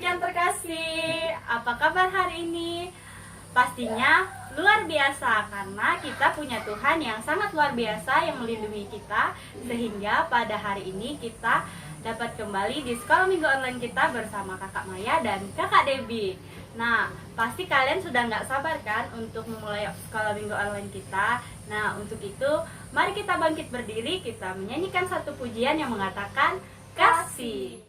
adik-adik yang terkasih, apa kabar hari ini? Pastinya luar biasa karena kita punya Tuhan yang sangat luar biasa yang melindungi kita, sehingga pada hari ini kita dapat kembali di sekolah minggu online kita bersama Kakak Maya dan Kakak Debbie. Nah, pasti kalian sudah nggak sabar kan untuk memulai sekolah minggu online kita. Nah, untuk itu mari kita bangkit berdiri, kita menyanyikan satu pujian yang mengatakan kasih.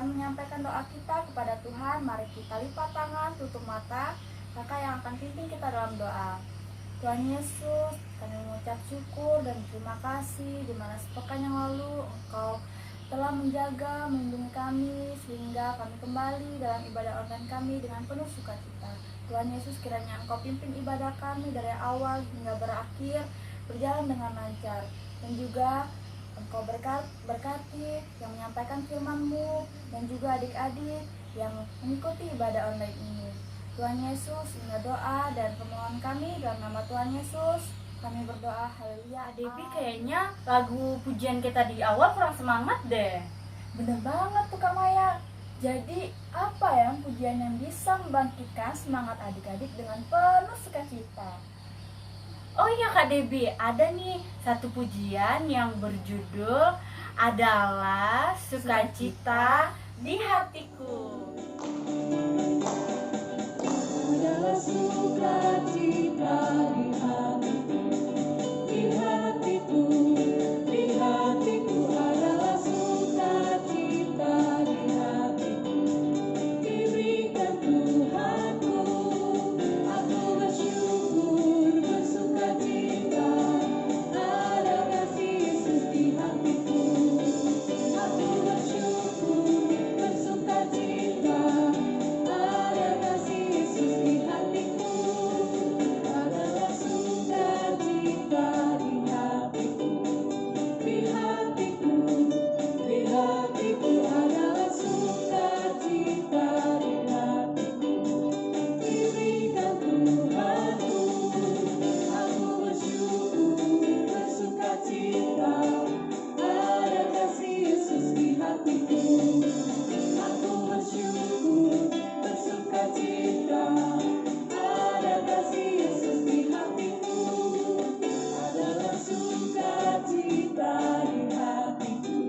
Menyampaikan doa kita kepada Tuhan. Mari kita lipat tangan, tutup mata. Kakak yang akan pimpin kita dalam doa. Tuhan Yesus, kami mengucap syukur dan terima kasih di mana sepekan yang lalu Engkau telah menjaga, melindungi kami sehingga kami kembali dalam ibadah online kami dengan penuh sukacita. Tuhan Yesus, kiranya Engkau pimpin ibadah kami dari awal hingga berakhir berjalan dengan lancar, dan juga Engkau berkati yang menyampaikan firman-Mu dan juga adik-adik yang mengikuti ibadah online ini. Tuhan Yesus, inilah doa dan permohonan kami dalam nama Tuhan Yesus. Kami berdoa, haleluya. Debbie, kayaknya lagu pujian kita di awal kurang semangat deh. Bener banget tuh Kak Maya. Jadi apa ya pujian yang bisa membangkitkan semangat adik-adik dengan penuh sukacita? Oh iya Kak Debbie, ada nih satu pujian yang berjudul adalah Sukacita di Hatiku. Adalah sukacita di hatiku, di hatiku, di hatiku adalah sukacita di hatiku. Diberikan Tuhanku, aku bersyukur, bersukacita. Ada kasih Yesus di hatiku, aku bersyukur, bersukacita. Ada kasih Yesus di hatiku, adalah sukacita di hatiku, di hatiku, di hatiku adalah sukacita di hatiku. Diberikan Tuhanku, aku bersyukur, bersukacita. Ada kasih Yesus di hatiku, aku bersyukur, bersukacita. Ada kasih Yesus di hatiku, adalah sukacita di hatiku,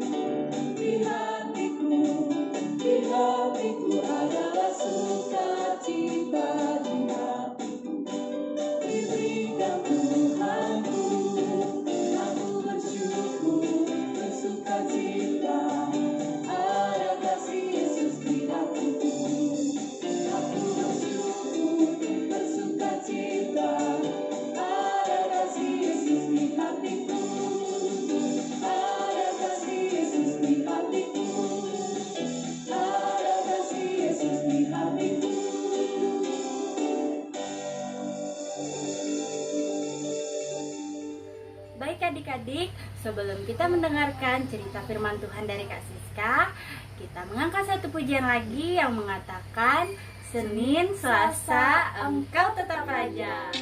di hatiku, di hatiku adalah sukacita di hatiku. Diberikan Tuhanku, aku bersyukur, bersukacita. Ada kasih Yesus di hatiku, aku bersyukur, bersukacita. Ada kasih Yesus di hatiku, ada kasih Yesus di hatiku, ada kasih Yesus di hatiku. Baik adik-adik, sebelum kita mendengarkan cerita firman Tuhan dari Kak Siska, kita mengangkat satu pujian lagi yang mengatakan Senin, Selasa, Engkau tetap Raja.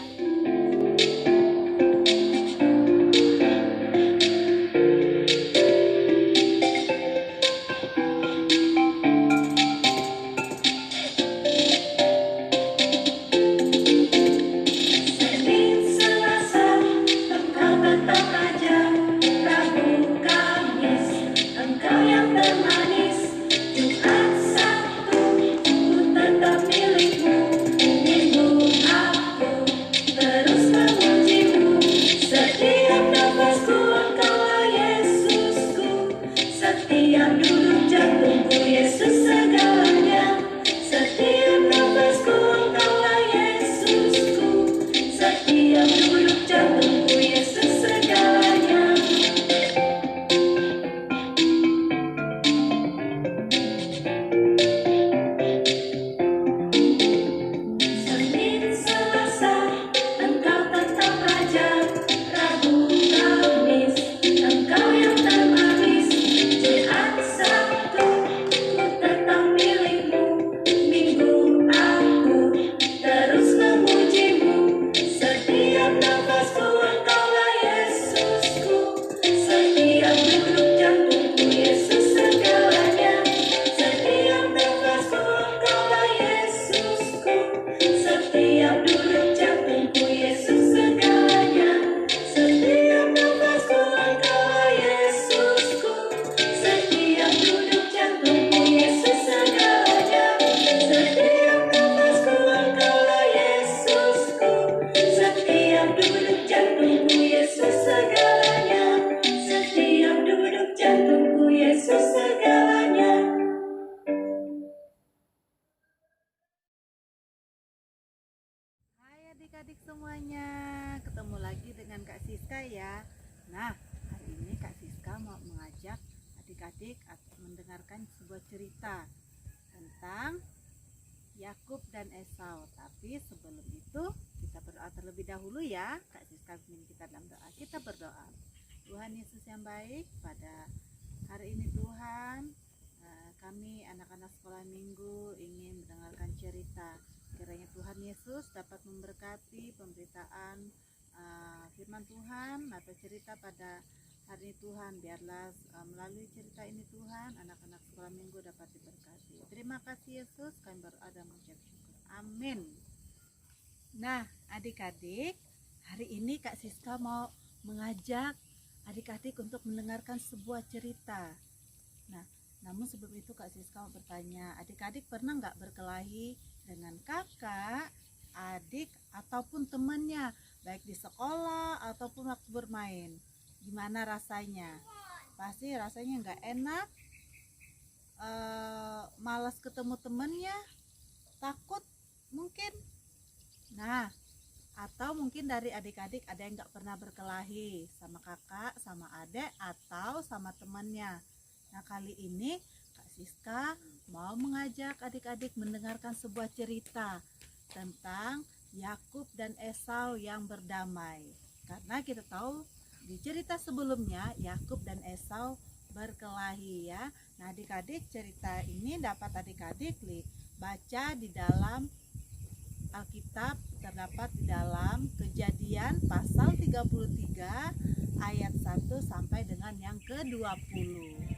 adik-adik semuanya, ketemu lagi dengan Kak Siska ya. Nah, hari ini Kak Siska mau mengajak adik-adik mendengarkan sebuah cerita tentang Yakub dan Esau. Tapi sebelum itu kita berdoa terlebih dahulu ya. Kak Siska ingin kita dalam doa. Kita berdoa. Tuhan Yesus yang baik, pada hari ini Tuhan, kami anak-anak sekolah minggu ingin mendengarkan cerita. Kiranya Tuhan Yesus dapat memberkati pemberitaan firman Tuhan atau cerita pada hari ini Tuhan. Biarlah melalui cerita ini Tuhan, anak-anak sekolah minggu dapat diberkati. Terima kasih Yesus, kami berdoa dan mengucap syukur. Amin. Nah, adik-adik, hari ini Kak Siska mau mengajak adik-adik untuk mendengarkan sebuah cerita. Nah, namun sebelum itu Kak Siska mau bertanya, adik-adik pernah nggak berkelahi dengan kakak, adik, ataupun temannya, baik di sekolah ataupun waktu bermain? Gimana rasanya? Pasti rasanya nggak enak, malas ketemu temennya, takut mungkin. Nah, atau mungkin dari adik-adik ada yang nggak pernah berkelahi sama kakak, sama adik, atau sama temannya. Nah, kali ini Kak Siska mau mengajak adik-adik mendengarkan sebuah cerita tentang Yakub dan Esau yang berdamai. Karena kita tahu di cerita sebelumnya Yakub dan Esau berkelahi ya. Nah, adik-adik, cerita ini dapat adik-adik baca di dalam Alkitab, terdapat di dalam Kejadian pasal 33 ayat 1 sampai dengan yang ke-20.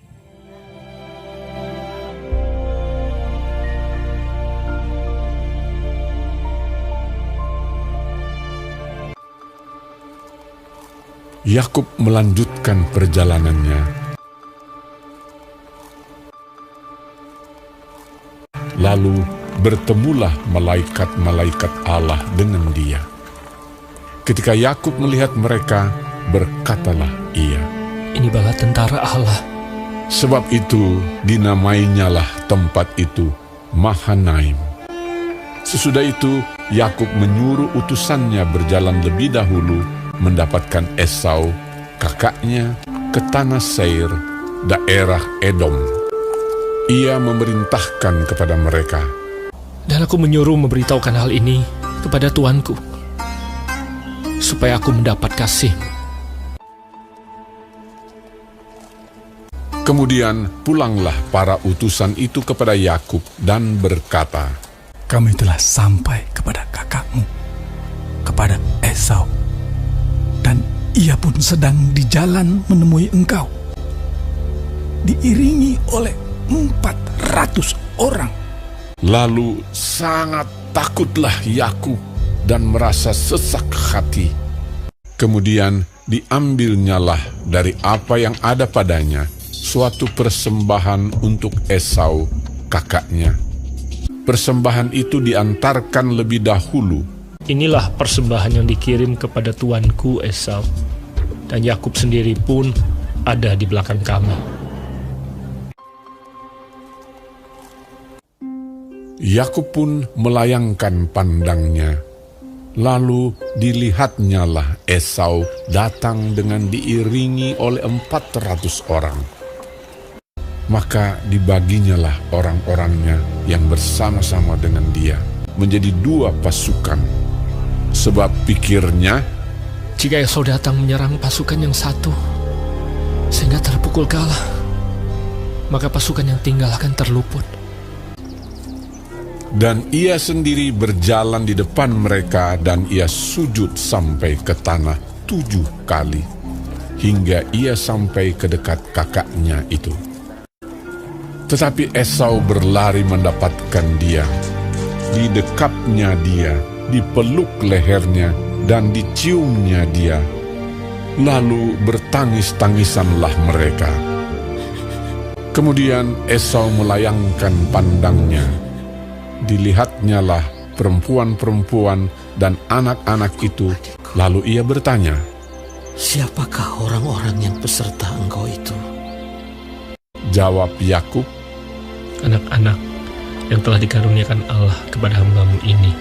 Yakub melanjutkan perjalanannya. Lalu bertemulah malaikat-malaikat Allah dengan dia. Ketika Yakub melihat mereka, berkatalah ia, "Ini bala tentara Allah." Sebab itu dinamainyalah tempat itu Mahanaim. Sesudah itu Yakub menyuruh utusannya berjalan lebih dahulu mendapatkan Esau, kakaknya, ke tanah Seir, daerah Edom. Ia memerintahkan kepada mereka, Dan aku menyuruh memberitahukan hal ini kepada tuanku, supaya aku mendapat kasih. Kemudian pulanglah para utusan itu kepada Yakub dan berkata, "Kami telah sampai kepada kakakmu, kepada Esau, dan ia pun sedang di jalan menemui engkau, diiringi oleh 400 orang. Lalu sangat takutlah Yakub dan merasa sesak hati. Kemudian diambilnyalah dari apa yang ada padanya suatu persembahan untuk Esau, kakaknya. Persembahan itu diantarkan lebih dahulu. Inilah persembahan yang dikirim kepada tuanku Esau, dan Yakub sendiri pun ada di belakang kami. Yakub pun melayangkan pandangnya. Lalu dilihatnyalah Esau datang dengan diiringi oleh 400 orang. Maka dibaginyalah orang-orangnya yang bersama-sama dengan dia menjadi 2 pasukan. Sebab pikirnya, Jika Esau datang menyerang pasukan yang satu, sehingga terpukul kalah, maka pasukan yang tinggal akan terluput. dan ia sendiri berjalan di depan mereka, dan ia sujud sampai ke tanah 7 kali, hingga ia sampai ke dekat kakaknya itu. Tetapi Esau berlari mendapatkan dia, didekapnya dia, dipeluk lehernya, dan diciumnya dia. Lalu bertangis-tangisanlah mereka. Kemudian Esau melayangkan pandangnya. Dilihatnyalah perempuan-perempuan dan anak-anak itu. Lalu ia bertanya, "Siapakah orang-orang yang peserta engkau itu?" Jawab Yakub, Anak-anak yang telah dikaruniakan Allah kepada hamba-Mu ini.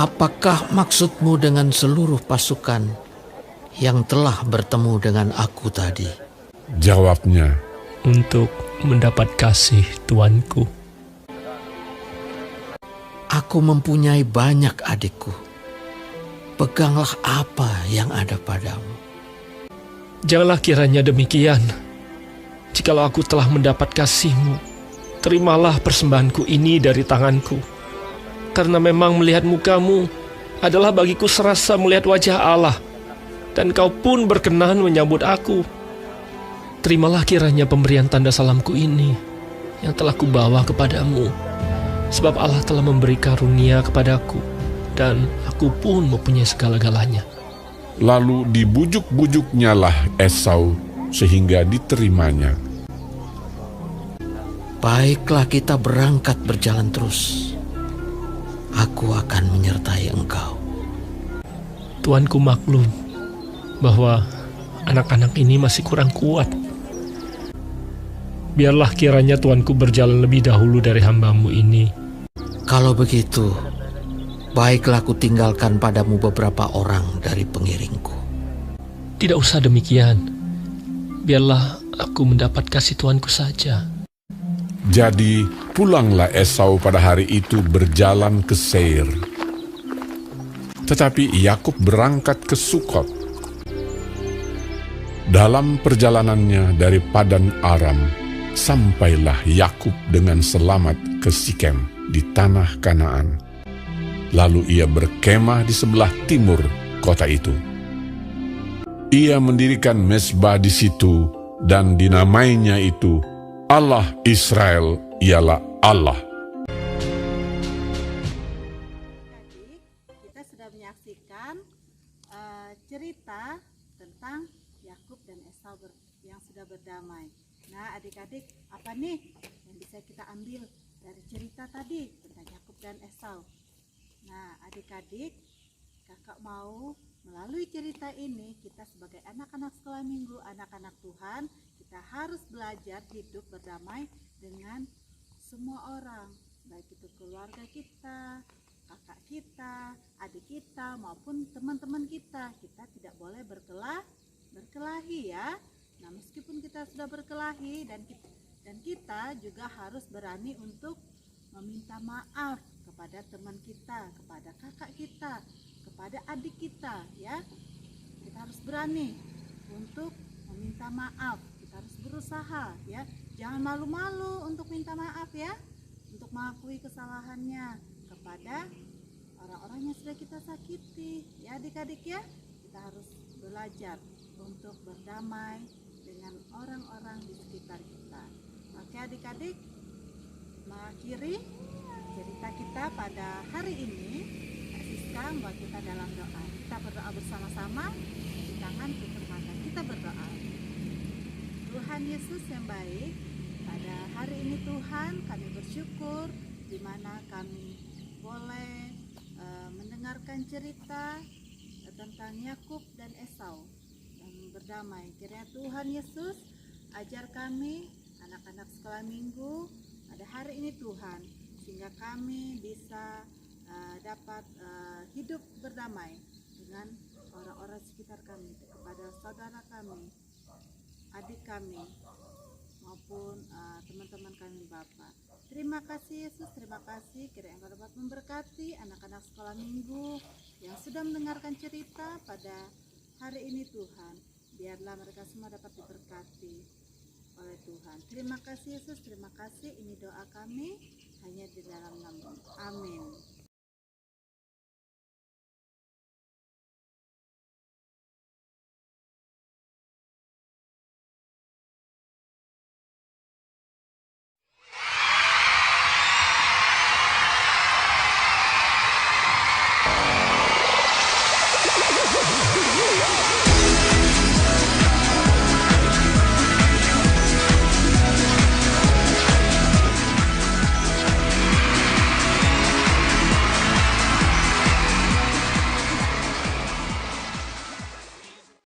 apakah maksudmu dengan seluruh pasukan yang telah bertemu dengan aku tadi? Jawabnya, Untuk mendapat kasih Tuanku. Aku mempunyai banyak adikku. Peganglah apa yang ada padamu. Janganlah kiranya demikian. Jikalau aku telah mendapat kasih-Mu, terimalah persembahanku ini dari tanganku. Karena memang melihat muka-Mu adalah bagiku serasa melihat wajah Allah, dan Kau pun berkenan menyambut aku. Terimalah kiranya pemberian tanda salamku ini yang telah kubawa kepadamu, sebab Allah telah memberi karunia kepadaku, dan aku pun mempunyai segala-galanya. lalu dibujuk-bujuknya lah Esau sehingga diterimanya. Baiklah, kita berangkat berjalan terus. Aku akan menyertai engkau. Tuanku maklum bahwa anak-anak ini masih kurang kuat. Biarlah kiranya Tuanku berjalan lebih dahulu dari hamba-Mu ini. Kalau begitu, baiklah ku tinggalkan padamu beberapa orang dari pengiringku. Tidak usah demikian. Biarlah aku mendapat kasih Tuanku saja. Jadi pulanglah Esau pada hari itu berjalan ke Seir. Tetapi Yakub berangkat ke Sukot. Dalam perjalanannya dari Padan Aram, sampailah Yakub dengan selamat ke Sikem di tanah Kanaan. Lalu ia berkemah di sebelah timur kota itu. Ia mendirikan mezbah di situ dan dinamainya itu Allah Israel ialah Allah. Adik, kita sudah menyaksikan cerita tentang Yakub dan Esau yang sudah berdamai. Nah, adik-adik, apa nih yang bisa kita ambil dari cerita tadi tentang Yakub dan Esau? Nah, adik-adik, kakak mau melalui cerita ini kita sebagai anak-anak sekolah minggu, anak-anak Tuhan, kita harus belajar hidup berdamai dengan semua orang, baik itu keluarga kita, kakak kita, adik kita, maupun teman-teman kita. Kita tidak boleh berkelahi ya. Nah, meskipun kita sudah berkelahi dan kita juga harus berani untuk meminta maaf kepada teman kita, kepada kakak kita, kepada adik kita ya. Kita harus berani untuk meminta maaf. Kita harus berusaha ya. Jangan malu-malu untuk minta maaf ya. Untuk mengakui kesalahannya kepada orang-orang yang sudah kita sakiti ya adik-adik ya. Kita harus belajar untuk berdamai dengan orang-orang di sekitar kita. Oke adik-adik, mengakhiri cerita kita pada hari ini, Kak Siska membawa kita dalam doa. Kita berdoa bersama-sama, di tangan tutup mata kita berdoa. Tuhan Yesus yang baik, pada hari ini Tuhan kami bersyukur di mana kami boleh mendengarkan cerita tentang Yakub dan Esau yang berdamai. Kiranya Tuhan Yesus ajar kami anak-anak sekolah minggu pada hari ini Tuhan, sehingga kami bisa dapat hidup berdamai dengan orang-orang sekitar kami, kepada saudara kami, adik kami, maupun teman-teman kami Bapak. Terima kasih Yesus, terima kasih kiranya Engkau dapat memberkati anak-anak sekolah minggu yang sudah mendengarkan cerita pada hari ini Tuhan. Biarlah mereka semua dapat diberkati oleh Tuhan. Terima kasih Yesus, terima kasih. Ini doa kami hanya di dalam nama. Amin.